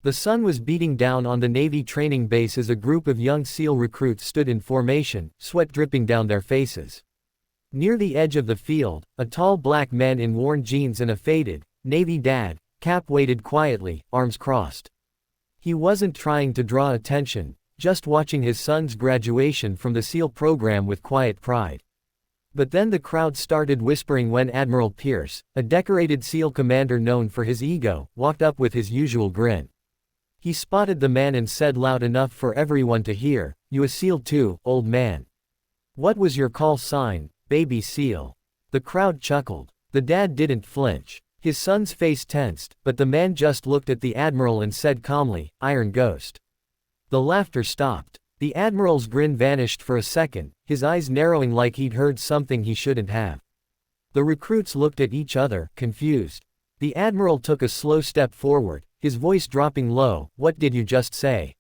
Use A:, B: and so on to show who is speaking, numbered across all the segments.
A: The sun was beating down on the Navy training base as a group of young SEAL recruits stood in formation, sweat dripping down their faces. Near the edge of the field, a tall black man in worn jeans and a faded, Navy dad cap waited quietly, arms crossed. He wasn't trying to draw attention, just watching his son's graduation from the SEAL program with quiet pride. But then the crowd started whispering when Admiral Pierce, a decorated SEAL commander known for his ego, walked up with his usual grin. He spotted the man and said loud enough for everyone to hear, "You a SEAL too, old man? What was your call sign, baby SEAL?" The crowd chuckled. The dad didn't flinch. His son's face tensed, but the man just looked at the Admiral and said calmly, "Iron Ghost." The laughter stopped. The Admiral's grin vanished for a second, his eyes narrowing like he'd heard something he shouldn't have. The recruits looked at each other, confused. The Admiral took a slow step forward, his voice dropping low, "What did you just say?"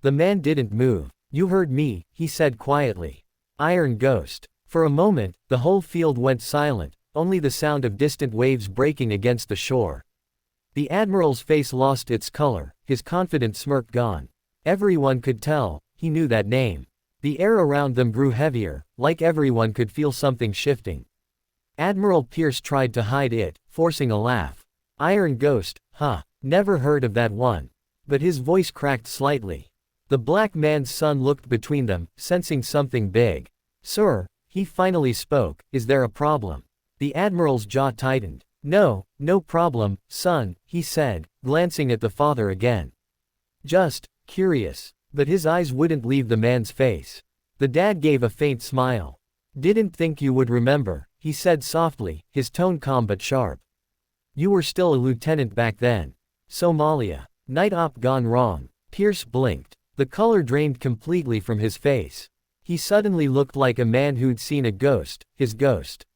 A: The man didn't move. "You heard me," he said quietly. "Iron Ghost." For a moment, the whole field went silent, only the sound of distant waves breaking against the shore. The Admiral's face lost its color, his confident smirk gone. Everyone could tell, he knew that name. The air around them grew heavier, like everyone could feel something shifting. Admiral Pierce tried to hide it, forcing a laugh. "Iron Ghost, huh? Never heard of that one." But his voice cracked slightly. The black man's son looked between them, sensing something big. "Sir," he finally spoke, "is there a problem?" The Admiral's jaw tightened. "No, no problem, son," he said, glancing at the father again. "Just curious." But his eyes wouldn't leave the man's face. The dad gave a faint smile. "Didn't think you would remember," he said softly, his tone calm but sharp. "You were still a lieutenant back then. Somalia. Night op gone wrong." Pierce blinked. The color drained completely from his face. He suddenly looked like a man who'd seen a ghost, his ghost.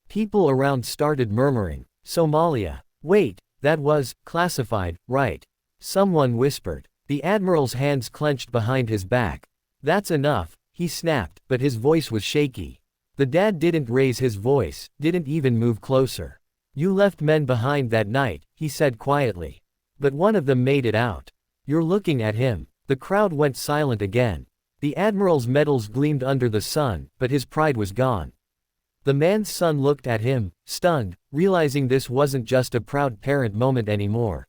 A: People around started murmuring, "Somalia. Wait, that was classified, right?" Someone whispered. The Admiral's hands clenched behind his back. "That's enough," he snapped, but his voice was shaky. The dad didn't raise his voice, didn't even move closer. "You left men behind that night," he said quietly. "But one of them made it out. You're looking at him." The crowd went silent again. The Admiral's medals gleamed under the sun, but his pride was gone. The man's son looked at him, stunned, realizing this wasn't just a proud parent moment anymore.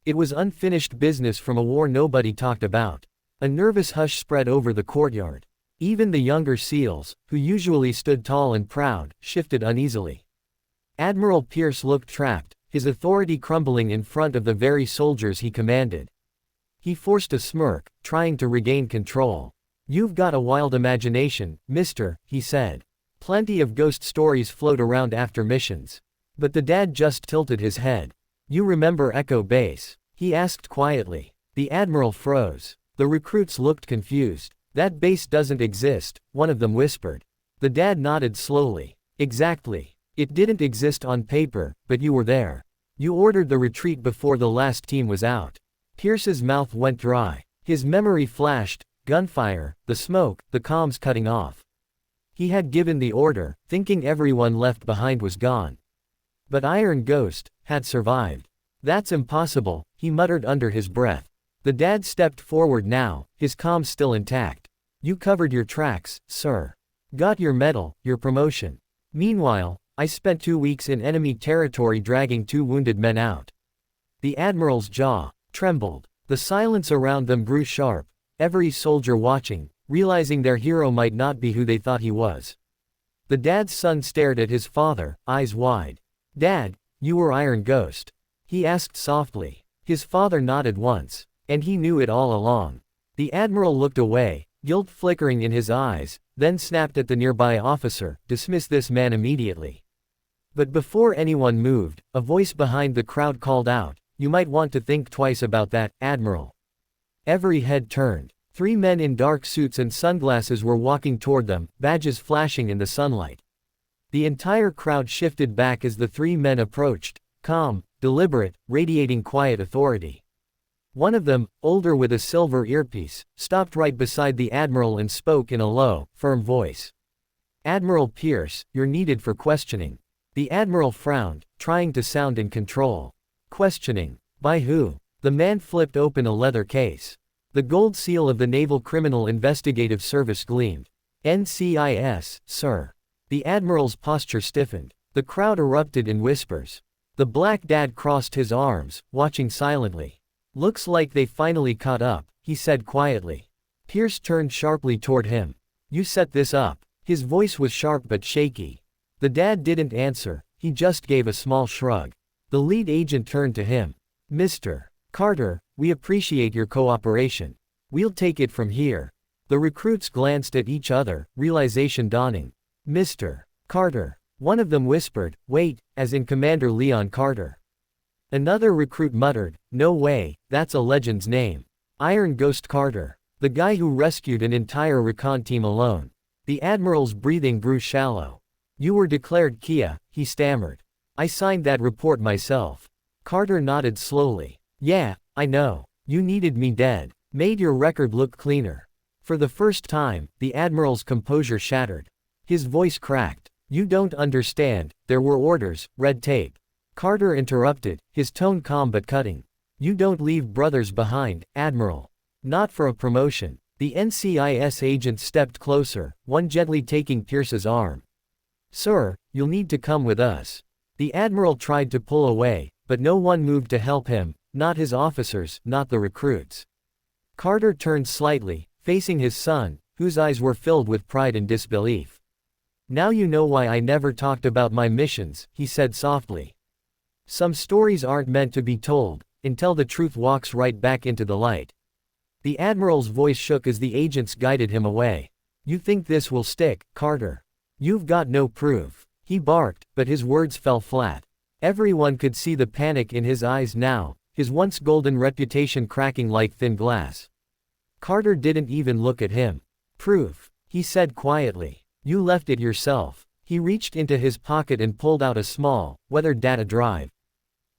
A: It was unfinished business from a war nobody talked about. A nervous hush spread over the courtyard. Even the younger SEALs, who usually stood tall and proud, shifted uneasily. Admiral Pierce looked trapped, his authority crumbling in front of the very soldiers he commanded. He forced a smirk, trying to regain control. "You've got a wild imagination, mister," he said. "Plenty of ghost stories float around after missions." But the dad just tilted his head. "You remember Echo Base?" he asked quietly. The Admiral froze. The recruits looked confused. "That base doesn't exist," one of them whispered. The dad nodded slowly. "Exactly. It didn't exist on paper, but you were there. You ordered the retreat before the last team was out." Pierce's mouth went dry. His memory flashed, gunfire, the smoke, the comms cutting off. He had given the order, thinking everyone left behind was gone. But Iron Ghost had survived. "That's impossible," he muttered under his breath. The dad stepped forward now, his calm still intact. "You covered your tracks, sir. Got your medal, your promotion. Meanwhile, I spent 2 weeks in enemy territory dragging 2 wounded men out." The Admiral's jaw trembled. The silence around them grew sharp, every soldier watching, realizing their hero might not be who they thought he was. The dad's son stared at his father, eyes wide. "Dad, you were Iron Ghost?" he asked softly. His father nodded once. "And he knew it all along." The Admiral looked away, guilt flickering in his eyes, then snapped at the nearby officer, "Dismiss this man immediately." But before anyone moved, a voice behind the crowd called out, "You might want to think twice about that, Admiral." Every head turned. 3 men in dark suits and sunglasses were walking toward them, badges flashing in the sunlight. The entire crowd shifted back as the 3 men approached, calm, deliberate, radiating quiet authority. One of them, older with a silver earpiece, stopped right beside the Admiral and spoke in a low, firm voice. "Admiral Pierce, you're needed for questioning." The Admiral frowned, trying to sound in control. "Questioning? By who?" The man flipped open a leather case. The gold seal of the Naval Criminal Investigative Service gleamed. NCIS, sir. The admiral's posture stiffened. The crowd erupted in whispers. The black dad crossed his arms, watching silently. Looks like they finally caught up, he said quietly. Pierce turned sharply toward him. You set this up. His voice was sharp but shaky. The dad didn't answer, he just gave a small shrug. The lead agent turned to him. Mr. Carter, we appreciate your cooperation. We'll take it from here. The recruits glanced at each other, realization dawning. Mr. Carter. One of them whispered, wait, as in Commander Leon Carter. Another recruit muttered, no way, that's a legend's name. Iron Ghost Carter. The guy who rescued an entire recon team alone. The admiral's breathing grew shallow. You were declared Kia, he stammered. I signed that report myself. Carter nodded slowly. Yeah, I know. You needed me dead. Made your record look cleaner. For the first time, the admiral's composure shattered. His voice cracked. You don't understand, there were orders, red tape. Carter interrupted, his tone calm but cutting. You don't leave brothers behind, Admiral. Not for a promotion. The NCIS agent stepped closer, one gently taking Pierce's arm. Sir, you'll need to come with us. The Admiral tried to pull away, but no one moved to help him, not his officers, not the recruits. Carter turned slightly, facing his son, whose eyes were filled with pride and disbelief. Now you know why I never talked about my missions, he said softly. Some stories aren't meant to be told, until the truth walks right back into the light. The Admiral's voice shook as the agents guided him away. You think this will stick, Carter? You've got no proof. He barked, but his words fell flat. Everyone could see the panic in his eyes now, his once golden reputation cracking like thin glass. Carter didn't even look at him. Proof, he said quietly. You left it yourself. He reached into his pocket and pulled out a small, weathered data drive.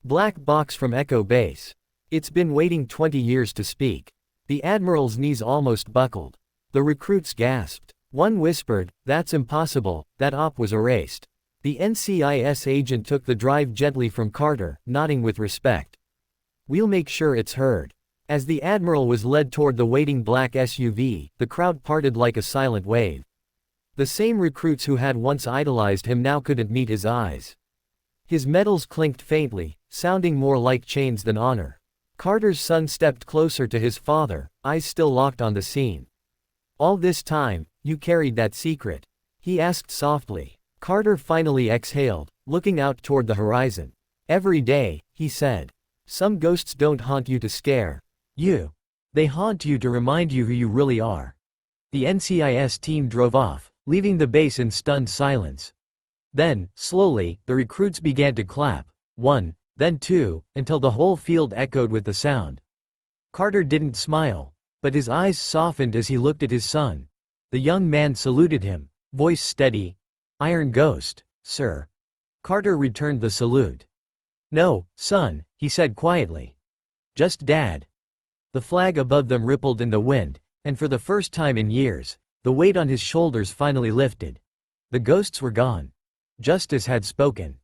A: Black box from Echo Base. It's been waiting 20 years to speak. The Admiral's knees almost buckled. The recruits gasped. One whispered, that's impossible, that op was erased. The NCIS agent took the drive gently from Carter, nodding with respect. We'll make sure it's heard. As the Admiral was led toward the waiting black SUV, the crowd parted like a silent wave. The same recruits who had once idolized him now couldn't meet his eyes. His medals clinked faintly, sounding more like chains than honor. Carter's son stepped closer to his father, eyes still locked on the scene. All this time, you carried that secret? He asked softly. Carter finally exhaled, looking out toward the horizon. Every day, he said. Some ghosts don't haunt you to scare you. They haunt you to remind you who you really are. The NCIS team drove off, leaving the base in stunned silence. Then, slowly, the recruits began to clap. One, then two, until the whole field echoed with the sound. Carter didn't smile, but his eyes softened as he looked at his son. The young man saluted him, voice steady. Iron Ghost, sir. Carter returned the salute. No, son, he said quietly. Just Dad. The flag above them rippled in the wind, and for the first time in years, the weight on his shoulders finally lifted. The ghosts were gone. Justice had spoken.